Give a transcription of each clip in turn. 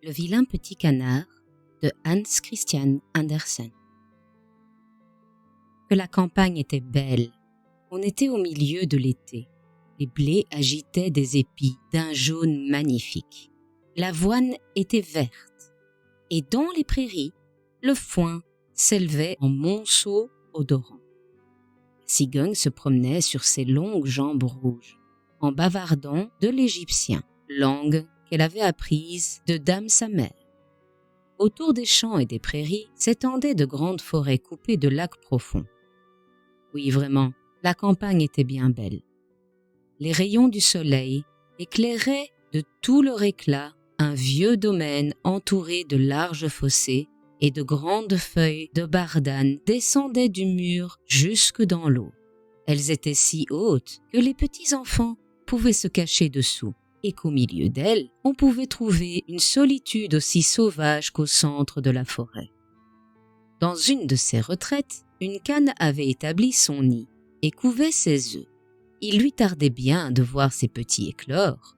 Le vilain petit canard de Hans Christian Andersen. Que la campagne était belle. On était au milieu de l'été. Les blés agitaient des épis d'un jaune magnifique. L'avoine était verte. Et dans les prairies, le foin s'élevait en monceaux odorants. La cigogne se promenait sur ses longues jambes rouges, en bavardant de l'égyptien, langue qu'elle avait apprise de Dame sa mère. Autour des champs et des prairies s'étendaient de grandes forêts coupées de lacs profonds. Oui, vraiment, la campagne était bien belle. Les rayons du soleil éclairaient de tout leur éclat un vieux domaine entouré de larges fossés et de grandes feuilles de bardane descendaient du mur jusque dans l'eau. Elles étaient si hautes que les petits enfants pouvaient se cacher dessous et qu'au milieu d'elles, on pouvait trouver une solitude aussi sauvage qu'au centre de la forêt. Dans une de ces retraites, une cane avait établi son nid et couvait ses œufs. Il lui tardait bien de voir ses petits éclore.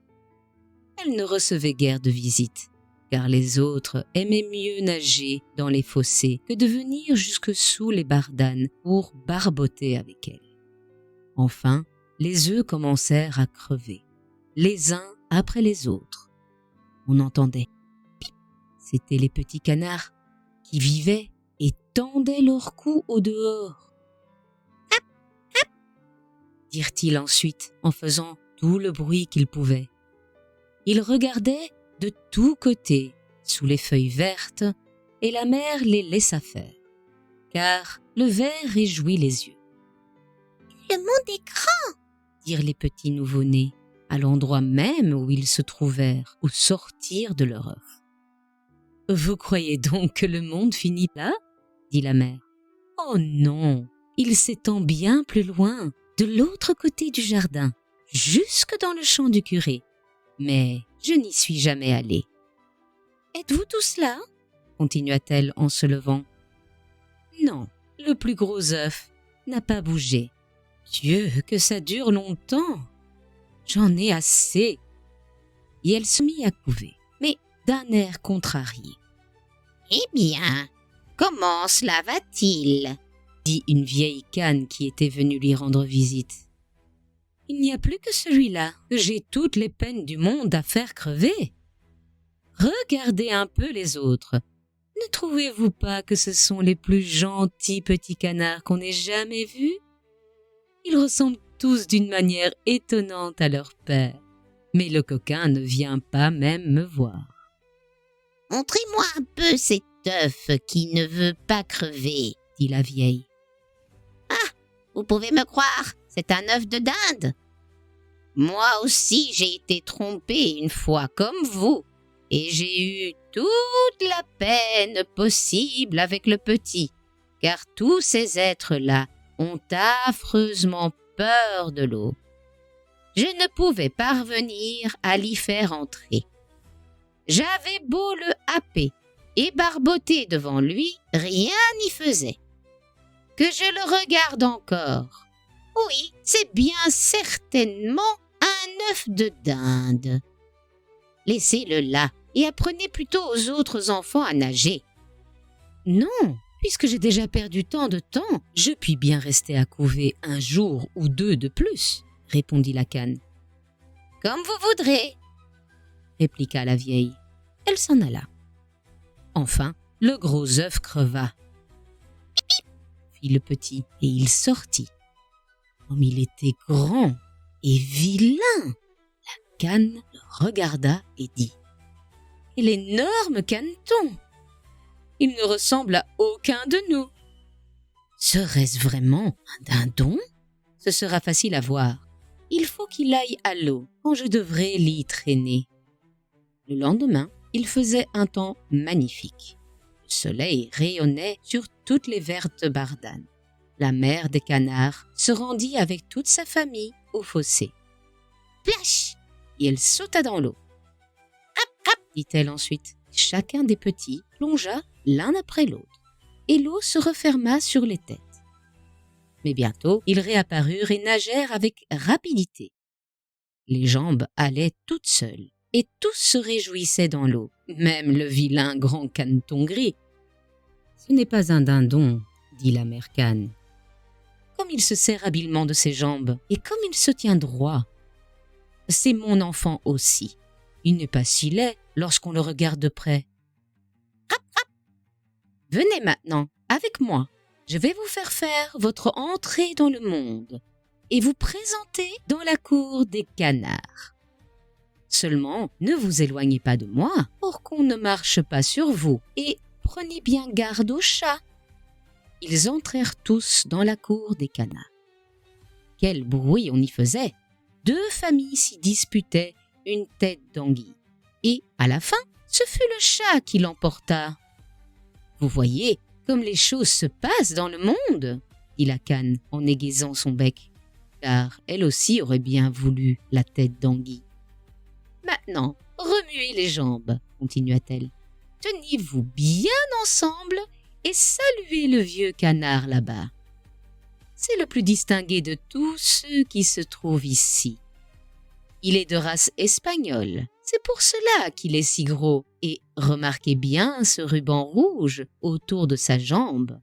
Elle ne recevait guère de visites, car les autres aimaient mieux nager dans les fossés que de venir jusque sous les bardanes pour barboter avec elle. Enfin, les œufs commencèrent à crever, les uns après les autres. On entendait pip. C'étaient les petits canards qui vivaient et tendaient leur cou au dehors. Hap, hap, dirent-ils ensuite en faisant tout le bruit qu'ils pouvaient. Ils regardaient de tous côtés sous les feuilles vertes et la mère les laissa faire, car le vert réjouit les yeux. « Le monde est grand !» dirent les petits nouveau-nés, à l'endroit même où ils se trouvèrent au sortir de leur œuf. « Vous croyez donc que le monde finit là ?» dit la mère. « Oh non, il s'étend bien plus loin, de l'autre côté du jardin, jusque dans le champ du curé. Mais je n'y suis jamais allée. »« Êtes-vous tous là ?» continua-t-elle en se levant. « Non, le plus gros œuf n'a pas bougé. Dieu, que ça dure longtemps! J'en ai assez. » Et elle se mit à couver, mais d'un air contrarié. « Eh bien, comment cela va-t-il ?» dit une vieille cane qui était venue lui rendre visite. « Il n'y a plus que celui-là, que j'ai toutes les peines du monde à faire crever. Regardez un peu les autres. Ne trouvez-vous pas que ce sont les plus gentils petits canards qu'on ait jamais vus? Ils ressemblent tous d'une manière étonnante à leur père, mais le coquin ne vient pas même me voir. »« Montrez-moi un peu cet œuf qui ne veut pas crever, » dit la vieille. « Ah, vous pouvez me croire, c'est un œuf de dinde. Moi aussi j'ai été trompée une fois comme vous, et j'ai eu toute la peine possible avec le petit, car tous ces êtres-là ont affreusement peur de l'eau. Je ne pouvais parvenir à l'y faire entrer. J'avais beau le happer et barboter devant lui, rien n'y faisait. Que je le regarde encore. Oui, c'est bien certainement un œuf de dinde. Laissez-le là et apprenez plutôt aux autres enfants à nager. »« Non, puisque j'ai déjà perdu tant de temps, je puis bien rester à couver un jour ou deux de plus, » répondit la cane. « Comme vous voudrez, » répliqua la vieille. Elle s'en alla. Enfin, le gros œuf creva. « Pip, pip » fit le petit, et il sortit. Comme il était grand et vilain, la cane le regarda et dit « Quel énorme caneton! Il ne ressemble à aucun de nous. Serait-ce vraiment un dindon? Ce sera facile à voir. Il faut qu'il aille à l'eau quand je devrais l'y traîner. » Le lendemain, il faisait un temps magnifique. Le soleil rayonnait sur toutes les vertes bardanes. La mère des canards se rendit avec toute sa famille au fossé. Plash! Et elle sauta dans l'eau. Hop, hop, dit-elle ensuite. Chacun des petits plongea l'un après l'autre, et l'eau se referma sur les têtes. Mais bientôt, ils réapparurent et nagèrent avec rapidité. Les jambes allaient toutes seules, et tous se réjouissaient dans l'eau, même le vilain grand caneton gris. Ce n'est pas un dindon, dit la mère cane. Comme il se sert habilement de ses jambes et comme il se tient droit. C'est mon enfant aussi. Il n'est pas si laid lorsqu'on le regarde de près. Rap, rap. Venez maintenant, avec moi. Je vais vous faire votre entrée dans le monde et vous présenter dans la cour des canards. Seulement, ne vous éloignez pas de moi pour qu'on ne marche pas sur vous et prenez bien garde aux chats. Ils entrèrent tous dans la cour des canards. Quel bruit on y faisait! 2 familles s'y disputaient une tête d'anguille. Et à la fin, ce fut le chat qui l'emporta. Vous voyez comme les choses se passent dans le monde, dit la cane en aiguisant son bec, car elle aussi aurait bien voulu la tête d'anguille. Maintenant, remuez les jambes, continua-t-elle. Tenez-vous bien ensemble et saluez le vieux canard là-bas. C'est le plus distingué de tous ceux qui se trouvent ici. Il est de race espagnole, c'est pour cela qu'il est si gros, et remarquez bien ce ruban rouge autour de sa jambe.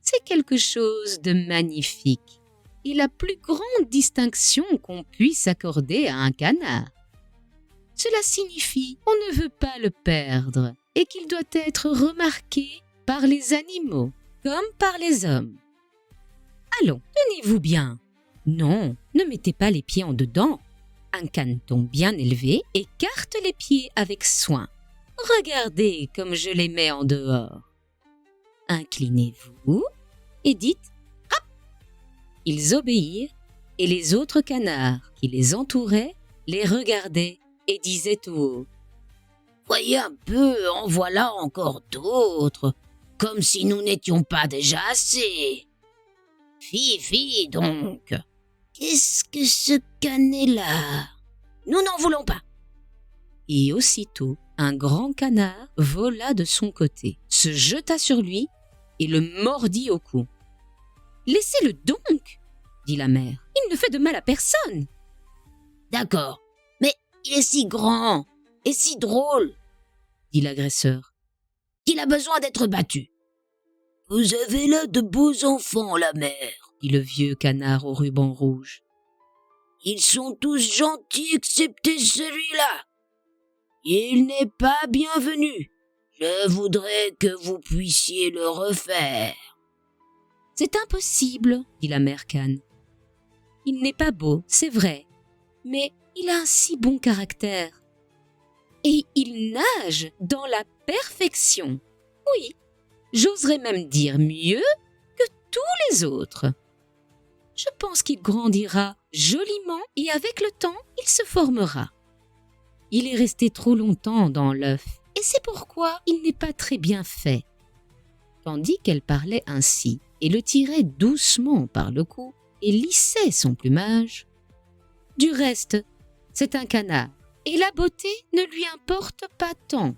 C'est quelque chose de magnifique et la plus grande distinction qu'on puisse accorder à un canard. Cela signifie qu'on ne veut pas le perdre et qu'il doit être remarqué par les animaux comme par les hommes. Allons, tenez-vous bien. Non, ne mettez pas les pieds en dedans. Un caneton bien élevé écarte les pieds avec soin. Regardez comme je les mets en dehors. Inclinez-vous et dites « Hop !» Ils obéirent et les autres canards qui les entouraient les regardaient et disaient tout haut « Voyez un peu, en voilà encore d'autres, comme si nous n'étions pas déjà assez. » Fi donc, qu'est-ce que ce canet-là? Nous n'en voulons pas. Et aussitôt, un grand canard vola de son côté, se jeta sur lui et le mordit au cou. Laissez-le donc, dit la mère, il ne fait de mal à personne. D'accord, mais il est si grand et si drôle, dit l'agresseur, qu'il a besoin d'être battu. Vous avez là de beaux enfants, la mère, dit le vieux canard au ruban rouge. Ils sont tous gentils excepté celui-là. Il n'est pas bienvenu. Je voudrais que vous puissiez le refaire. C'est impossible, dit la mère cane. Il n'est pas beau, c'est vrai, mais il a un si bon caractère. Et il nage dans la perfection. Oui. J'oserais même dire mieux que tous les autres. Je pense qu'il grandira joliment et avec le temps, il se formera. Il est resté trop longtemps dans l'œuf et c'est pourquoi il n'est pas très bien fait. Tandis qu'elle parlait ainsi et le tirait doucement par le cou et lissait son plumage. Du reste, c'est un canard et la beauté ne lui importe pas tant.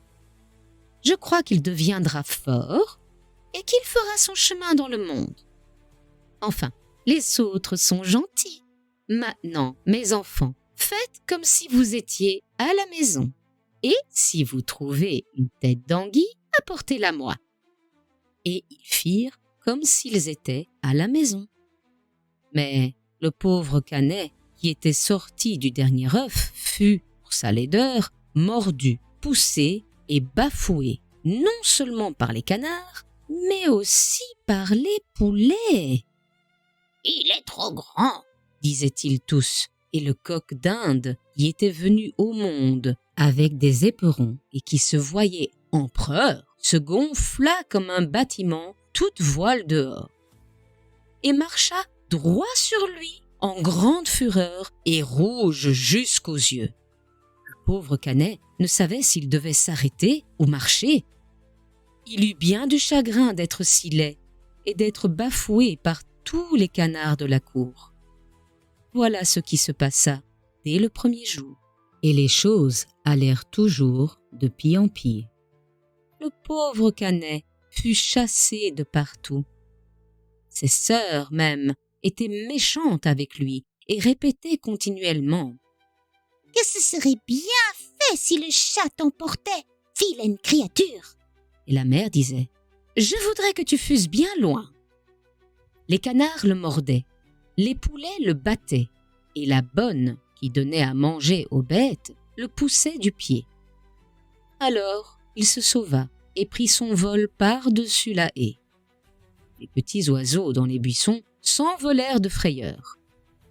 Je crois qu'il deviendra fort et qu'il fera son chemin dans le monde. Enfin, les autres sont gentils. Maintenant, mes enfants, faites comme si vous étiez à la maison. Et si vous trouvez une tête d'anguille, apportez-la moi. Et ils firent comme s'ils étaient à la maison. Mais le pauvre canet, qui était sorti du dernier œuf, fut, pour sa laideur, mordu, poussé et bafoué, non seulement par les canards, mais aussi par les poulets. « Il est trop grand !» disaient-ils tous, et le coq d'Inde, qui était venu au monde avec des éperons et qui se voyait empereur, se gonfla comme un bâtiment, toute voile dehors, et marcha droit sur lui, en grande fureur et rouge jusqu'aux yeux. Le pauvre canet ne savait s'il devait s'arrêter ou marcher. Il eut bien du chagrin d'être si laid et d'être bafoué par tous les canards de la cour. Voilà ce qui se passa dès le premier jour, et les choses allèrent toujours de pis en pis. Le pauvre canet fut chassé de partout. Ses sœurs même étaient méchantes avec lui et répétaient continuellement « Que ce serait bien fait si le chat t'emportait ! vilaine créature !» Et la mère disait « Je voudrais que tu fusses bien loin !» Les canards le mordaient, les poulets le battaient, et la bonne, qui donnait à manger aux bêtes, le poussait du pied. Alors, il se sauva et prit son vol par-dessus la haie. Les petits oiseaux dans les buissons s'envolèrent de frayeur.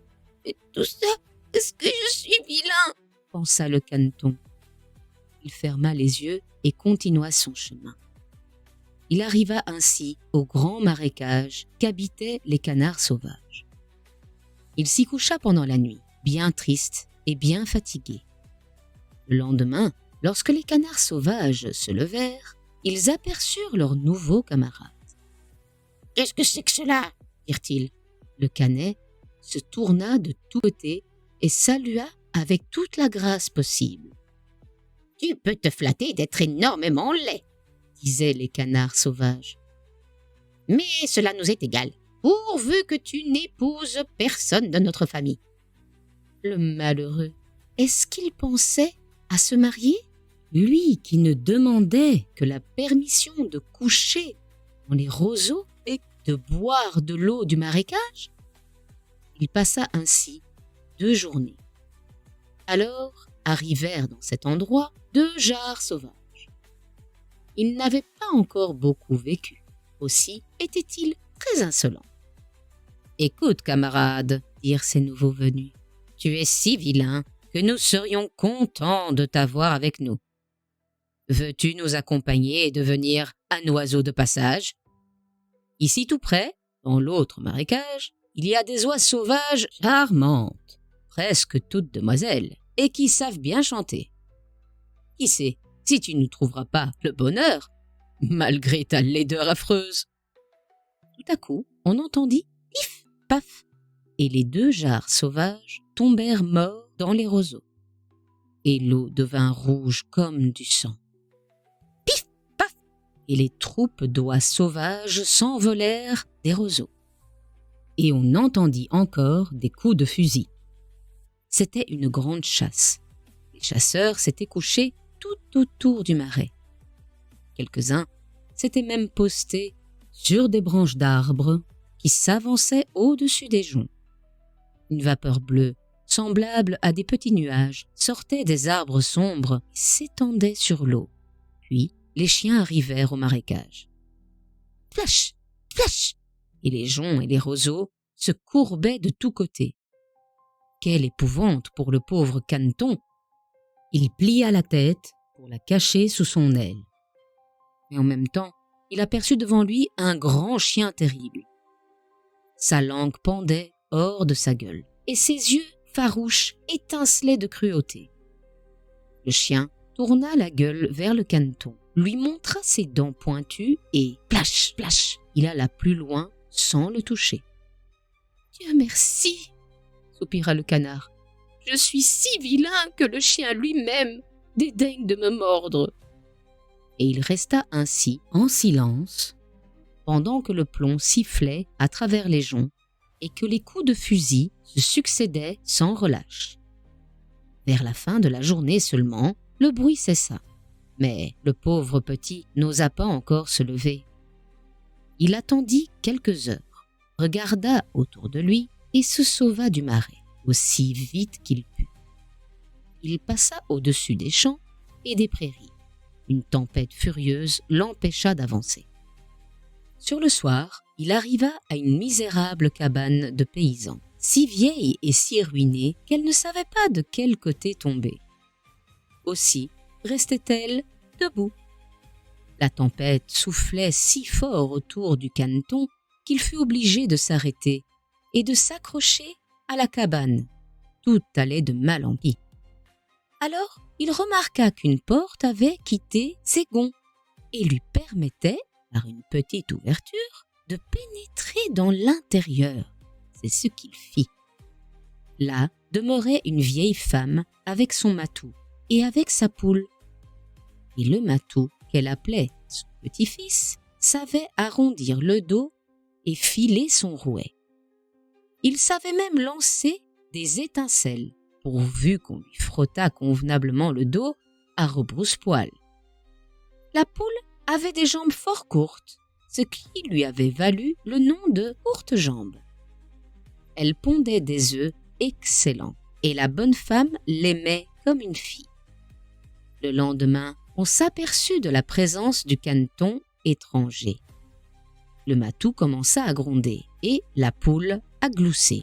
« Et tout ça, est-ce que je suis vilain ?» pensa le caneton. Il ferma les yeux et continua son chemin. Il arriva ainsi au grand marécage qu'habitaient les canards sauvages. Il s'y coucha pendant la nuit, bien triste et bien fatigué. Le lendemain, lorsque les canards sauvages se levèrent, ils aperçurent leurs nouveaux camarades. « Qu'est-ce que c'est que cela ?» dirent-ils. Le canet se tourna de tous côtés et salua avec toute la grâce possible. « Tu peux te flatter d'être énormément laid, » disaient les canards sauvages. « Mais cela nous est égal, pourvu que tu n'épouses personne de notre famille. » Le malheureux, est-ce qu'il pensait à se marier? Lui qui ne demandait que la permission de coucher dans les roseaux et de boire de l'eau du marécage? Il passa ainsi 2 journées. Alors arrivèrent dans cet endroit 2 jarres sauvages. Ils n'avaient pas encore beaucoup vécu, aussi étaient-ils très insolents. « Écoute, camarade, dirent ces nouveaux venus, tu es si vilain que nous serions contents de t'avoir avec nous. Veux-tu nous accompagner et devenir un oiseau de passage? Ici tout près, dans l'autre marécage, il y a des oies sauvages charmantes, presque toutes demoiselles, et qui savent bien chanter. Qui sait si tu ne trouveras pas le bonheur, malgré ta laideur affreuse. » Tout à coup, on entendit « pif, paf » et les 2 jarres sauvages tombèrent morts dans les roseaux. Et l'eau devint rouge comme du sang. Pif, paf, et les troupes d'oies sauvages s'envolèrent des roseaux. Et on entendit encore des coups de fusil. C'était une grande chasse. Les chasseurs s'étaient couchés tout autour du marais. Quelques-uns s'étaient même postés sur des branches d'arbres qui s'avançaient au-dessus des joncs. Une vapeur bleue, semblable à des petits nuages, sortait des arbres sombres et s'étendait sur l'eau. Puis, les chiens arrivèrent au marécage. Flash, flash, et les joncs et les roseaux se courbaient de tous côtés. Quelle épouvante pour le pauvre caneton! Il plia la tête pour la cacher sous son aile. Mais en même temps, il aperçut devant lui un grand chien terrible. Sa langue pendait hors de sa gueule, et ses yeux farouches étincelaient de cruauté. Le chien tourna la gueule vers le caneton, lui montra ses dents pointues et, plash, plash, il alla plus loin sans le toucher. « Dieu merci !» soupira le canard. « Je suis si vilain que le chien lui-même dédaigne de me mordre. » Et il resta ainsi, en silence, pendant que le plomb sifflait à travers les joncs et que les coups de fusil se succédaient sans relâche. Vers la fin de la journée seulement, le bruit cessa, mais le pauvre petit n'osa pas encore se lever. Il attendit quelques heures, regarda autour de lui et se sauva du marais aussi vite qu'il put. Il passa au-dessus des champs et des prairies. Une tempête furieuse l'empêcha d'avancer. Sur le soir, il arriva à une misérable cabane de paysans, si vieille et si ruinée qu'elle ne savait pas de quel côté tomber. Aussi restait-elle debout. La tempête soufflait si fort autour du caneton qu'il fut obligé de s'arrêter et de s'accrocher à la cabane. Tout allait de mal en pis. Alors, il remarqua qu'une porte avait quitté ses gonds et lui permettait, par une petite ouverture, de pénétrer dans l'intérieur. C'est ce qu'il fit. Là demeurait une vieille femme avec son matou et avec sa poule. Et le matou, qu'elle appelait son petit-fils, savait arrondir le dos et filer son rouet. Il savait même lancer des étincelles, pourvu qu'on lui frottât convenablement le dos à rebrousse-poil. La poule avait des jambes fort courtes, ce qui lui avait valu le nom de courte jambe. Elle pondait des œufs excellents et la bonne femme l'aimait comme une fille. Le lendemain, on s'aperçut de la présence du caneton étranger. Le matou commença à gronder et la poule à glousser.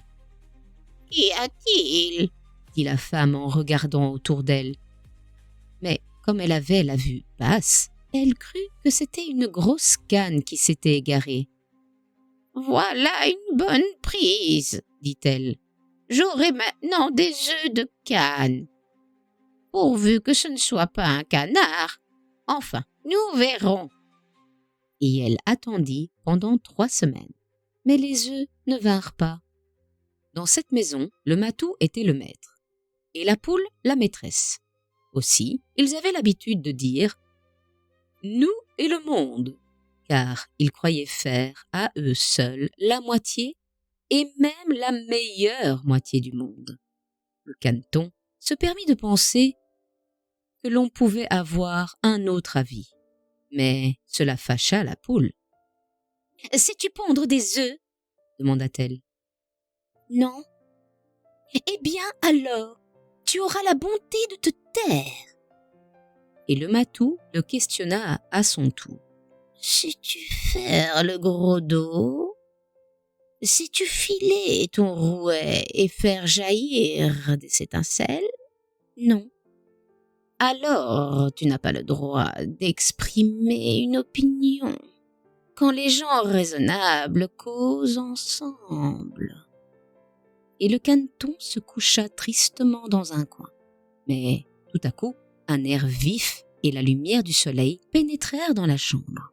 « Qu'y a-t-il » dit la femme en regardant autour d'elle. Mais comme elle avait la vue basse, elle crut que c'était une grosse cane qui s'était égarée. « Voilà une bonne prise, dit-elle. J'aurai maintenant des œufs de cane. Pourvu que ce ne soit pas un canard. Enfin, nous verrons. » Et elle attendit pendant 3 semaines. Mais les œufs ne vinrent pas. Dans cette maison, le matou était le maître et la poule la maîtresse. Aussi, ils avaient l'habitude de dire « nous et le monde », car ils croyaient faire à eux seuls la moitié et même la meilleure moitié du monde. Le caneton se permit de penser que l'on pouvait avoir un autre avis, mais cela fâcha la poule. « Sais-tu pondre des œufs ?» demanda-t-elle. « Non. »« Eh bien alors, tu auras la bonté de te taire. » Et le matou le questionna à son tour. « Sais-tu faire le gros dos ? Sais-tu filer ton rouet et faire jaillir des étincelles ? Non. Alors tu n'as pas le droit d'exprimer une opinion quand les gens raisonnables causent ensemble. » Et le caneton se coucha tristement dans un coin. Mais tout à coup, un air vif et la lumière du soleil pénétrèrent dans la chambre.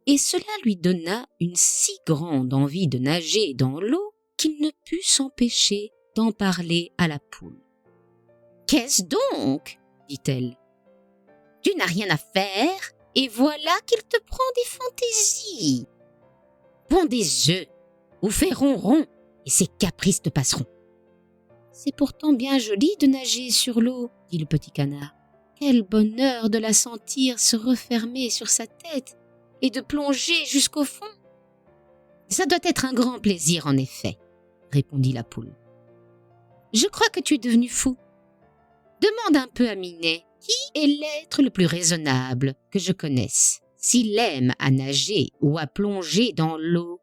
Et cela lui donna une si grande envie de nager dans l'eau qu'il ne put s'empêcher d'en parler à la poule. « Qu'est-ce donc ?» dit-elle. « Tu n'as rien à faire et voilà qu'il te prend des fantaisies. Pond des œufs ou fais ronron et ces caprices te passeront. »« C'est pourtant bien joli de nager sur l'eau, » dit le petit canard. « Quel bonheur de la sentir se refermer sur sa tête et de plonger jusqu'au fond. »« Ça doit être un grand plaisir en effet, » répondit la poule. « Je crois que tu es devenu fou. Demande un peu à Minet qui est l'être le plus raisonnable que je connaisse, s'il aime à nager ou à plonger dans l'eau.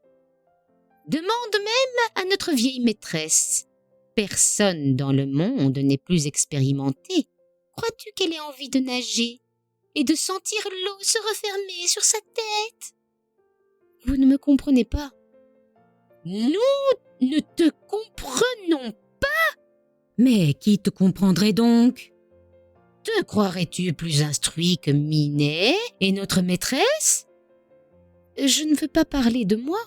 Demande même à notre vieille maîtresse. Personne dans le monde n'est plus expérimenté. Crois-tu qu'elle ait envie de nager et de sentir l'eau se refermer sur sa tête ? Vous ne me comprenez pas. » « Nous ne te comprenons pas ? Mais qui te comprendrait donc ? Te croirais-tu plus instruit que Minet et notre maîtresse ? » ?»« Je ne veux pas parler de moi. » »«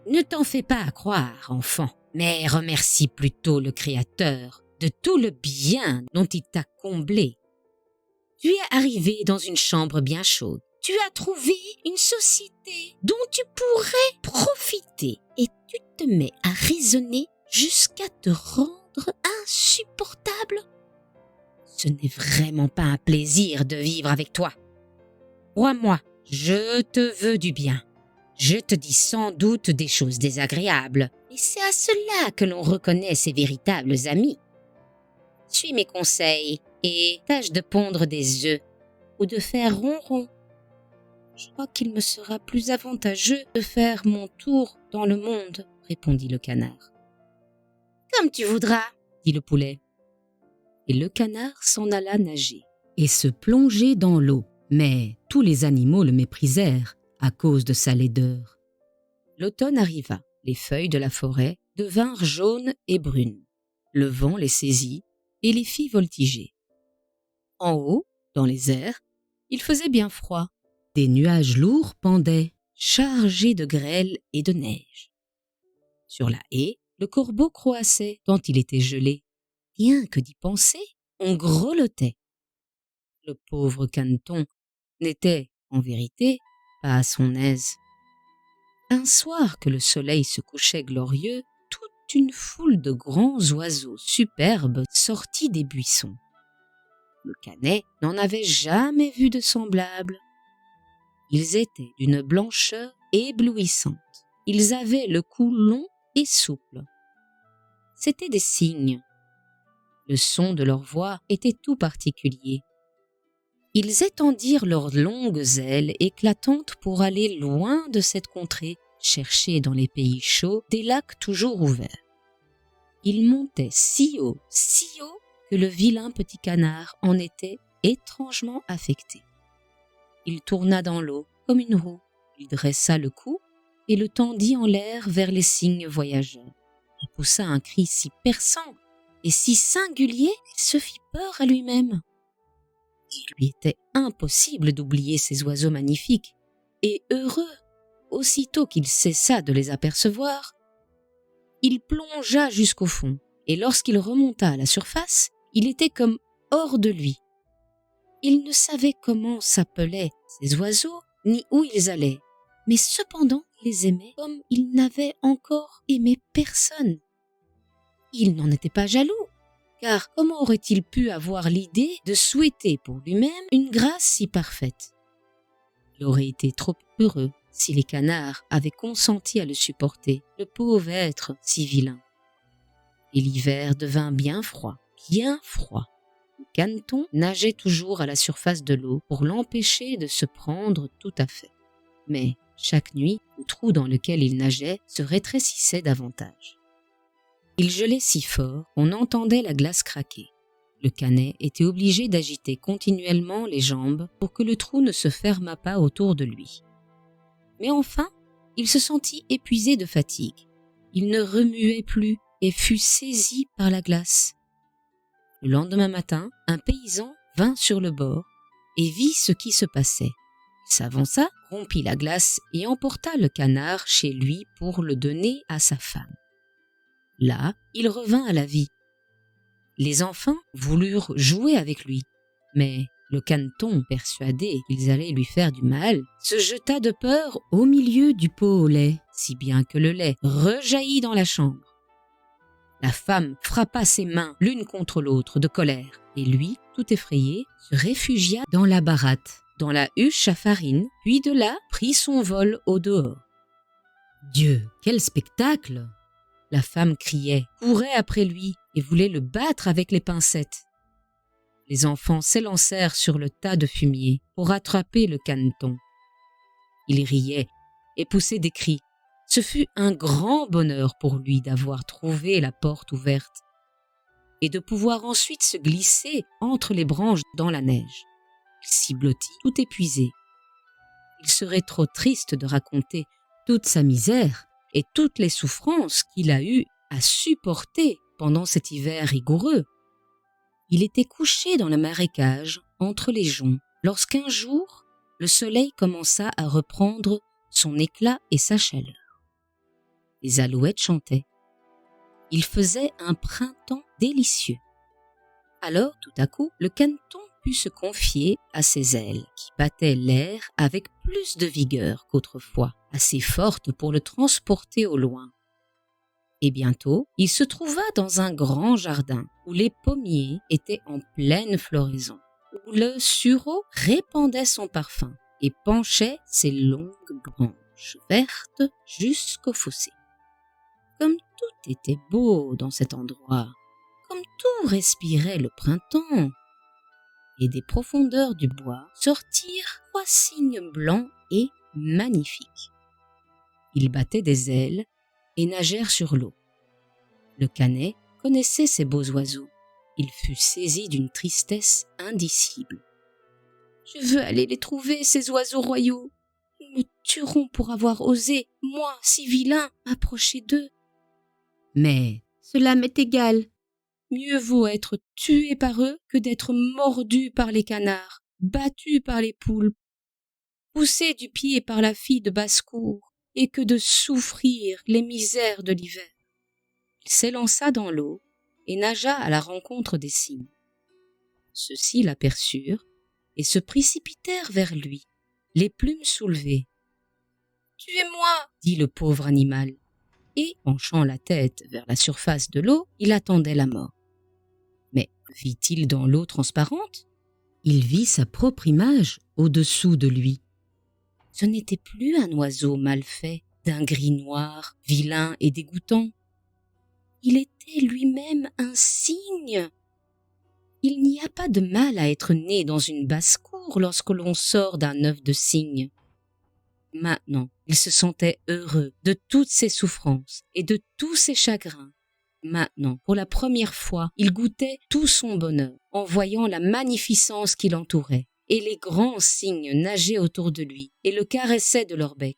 Ne t'en fais pas à croire, enfant, mais remercie plutôt le Créateur de tout le bien dont il t'a comblé. Tu es arrivé dans une chambre bien chaude. Tu as trouvé une société dont tu pourrais profiter et tu te mets à raisonner jusqu'à te rendre insupportable. Ce n'est vraiment pas un plaisir de vivre avec toi. Crois-moi, je te veux du bien. Je te dis sans doute des choses désagréables, et c'est à cela que l'on reconnaît ses véritables amis. Suis mes conseils et tâche de pondre des œufs ou de faire ronron. Je crois qu'il me sera plus avantageux de faire mon tour dans le monde, répondit le canard. Comme tu voudras, dit le poulet. Et le canard s'en alla nager et se plonger dans l'eau. Mais tous les animaux le méprisèrent à cause de sa laideur. L'automne arriva. Les feuilles de la forêt devinrent jaunes et brunes. Le vent les saisit et les fit voltiger. En haut, dans les airs, il faisait bien froid. Des nuages lourds pendaient, chargés de grêle et de neige. Sur la haie, le corbeau croassait tant il était gelé. Rien que d'y penser, on grelottait. Le pauvre caneton n'était, en vérité, pas à son aise. Un soir que le soleil se couchait glorieux, toute une foule de grands oiseaux superbes sortit des buissons. Le canet n'en avait jamais vu de semblable. Ils étaient d'une blancheur éblouissante. Ils avaient le cou long et souple. C'étaient des cygnes. Le son de leur voix était tout particulier. Ils étendirent leurs longues ailes éclatantes pour aller loin de cette contrée, chercher dans les pays chauds des lacs toujours ouverts. Ils montaient si haut, que le vilain petit canard en était étrangement affecté. Il tourna dans l'eau comme une roue, il dressa le cou et le tendit en l'air vers les cygnes voyageurs. Il poussa un cri si perçant et si singulier qu'il se fit peur à lui-même. Il lui était impossible d'oublier ces oiseaux magnifiques, et heureux, aussitôt qu'il cessa de les apercevoir, il plongea jusqu'au fond, et lorsqu'il remonta à la surface, il était comme hors de lui. Il ne savait comment s'appelaient ces oiseaux, ni où ils allaient, mais cependant il les aimait comme il n'avait encore aimé personne. Il n'en était pas jaloux, car comment aurait-il pu avoir l'idée de souhaiter pour lui-même une grâce si parfaite? Il aurait été trop heureux si les canards avaient consenti à le supporter, le pauvre être si vilain. Et l'hiver devint bien froid, bien froid. Le caneton nageait toujours à la surface de l'eau pour l'empêcher de se prendre tout à fait. Mais chaque nuit, le trou dans lequel il nageait se rétrécissait davantage. Il gelait si fort qu'on entendait la glace craquer. Le canet était obligé d'agiter continuellement les jambes pour que le trou ne se fermât pas autour de lui. Mais enfin, il se sentit épuisé de fatigue. Il ne remuait plus et fut saisi par la glace. Le lendemain matin, un paysan vint sur le bord et vit ce qui se passait. Il s'avança, rompit la glace et emporta le canard chez lui pour le donner à sa femme. Là, il revint à la vie. Les enfants voulurent jouer avec lui, mais le caneton, persuadé qu'ils allaient lui faire du mal, se jeta de peur au milieu du pot au lait, si bien que le lait rejaillit dans la chambre. La femme frappa ses mains l'une contre l'autre de colère, et lui, tout effrayé, se réfugia dans la baratte, dans la huche à farine, puis de là prit son vol au dehors. Dieu, quel spectacle! La femme criait, courait après lui et voulait le battre avec les pincettes. Les enfants s'élancèrent sur le tas de fumier pour attraper le caneton. Il riait et poussait des cris. Ce fut un grand bonheur pour lui d'avoir trouvé la porte ouverte et de pouvoir ensuite se glisser entre les branches dans la neige. Il s'y blottit, tout épuisé. Il serait trop triste de raconter toute sa misère et toutes les souffrances qu'il a eues à supporter pendant cet hiver rigoureux. Il était couché dans le marécage, entre les joncs, lorsqu'un jour, le soleil commença à reprendre son éclat et sa chaleur. Les alouettes chantaient. Il faisait un printemps délicieux. Alors, tout à coup, le caneton put se confier à ses ailes, qui battaient l'air avec plus de vigueur qu'autrefois, assez fortes pour le transporter au loin. Et bientôt, il se trouva dans un grand jardin où les pommiers étaient en pleine floraison, où le sureau répandait son parfum et penchait ses longues branches vertes jusqu'au fossé. Comme tout était beau dans cet endroit, comme tout respirait le printemps, et des profondeurs du bois sortirent 3 cygnes blancs et magnifiques. Ils battaient des ailes et nagèrent sur l'eau. Le canet connaissait ces beaux oiseaux. Il fut saisi d'une tristesse indicible. « Je veux aller les trouver, ces oiseaux royaux. Ils me tueront pour avoir osé, moi, si vilain, m'approcher d'eux. Mais cela m'est égal. Mieux vaut être tué par eux que d'être mordu par les canards, battu par les poules, poussé du pied par la fille de basse-cour, et que de souffrir les misères de l'hiver. » Il s'élança dans l'eau et nagea à la rencontre des cygnes. Ceux-ci l'aperçurent et se précipitèrent vers lui, les plumes soulevées. « Tuez-moi » dit le pauvre animal, et, penchant la tête vers la surface de l'eau, il attendait la mort. Mais vit-il dans l'eau transparente? Il vit sa propre image au-dessous de lui. Ce n'était plus un oiseau mal fait, d'un gris noir, vilain et dégoûtant. Il était lui-même un cygne. Il n'y a pas de mal à être né dans une basse-cour lorsque l'on sort d'un œuf de cygne. Maintenant, il se sentait heureux de toutes ses souffrances et de tous ses chagrins. Maintenant, pour la première fois, il goûtait tout son bonheur en voyant la magnificence qui l'entourait, et les grands cygnes nageaient autour de lui et le caressaient de leur bec.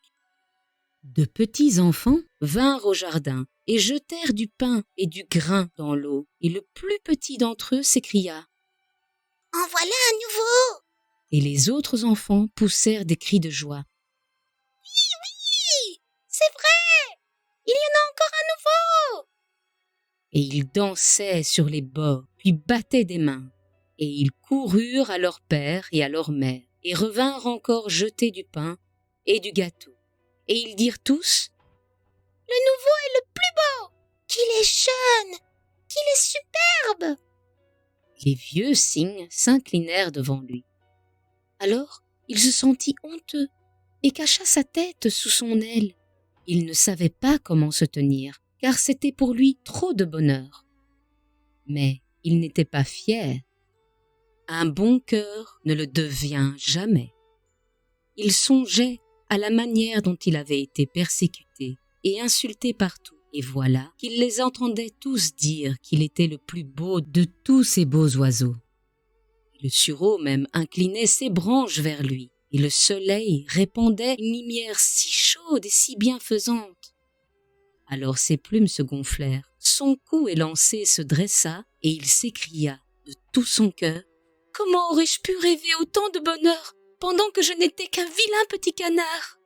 De petits enfants vinrent au jardin et jetèrent du pain et du grain dans l'eau, et le plus petit d'entre eux s'écria « En voilà un nouveau !» Et les autres enfants poussèrent des cris de joie. « Oui, c'est vrai, il y en a encore un nouveau !» Et ils dansaient sur les bords, puis battaient des mains, et ils coururent à leur père et à leur mère, et revinrent encore jeter du pain et du gâteau. Et ils dirent tous « Le nouveau est le plus beau, qu'il est jeune, qu'il est superbe !» Les vieux cygnes s'inclinèrent devant lui. Alors il se sentit honteux et cacha sa tête sous son aile. Il ne savait pas comment se tenir, car c'était pour lui trop de bonheur. Mais il n'était pas fier. Un bon cœur ne le devient jamais. Il songeait à la manière dont il avait été persécuté et insulté partout, et voilà qu'il les entendait tous dire qu'il était le plus beau de tous ces beaux oiseaux. Le sureau même inclinait ses branches vers lui, et le soleil répandait une lumière si chaude et si bienfaisante. Alors ses plumes se gonflèrent, son cou élancé se dressa, et il s'écria de tout son cœur « Comment aurais-je pu rêver autant de bonheur pendant que je n'étais qu'un vilain petit canard ?»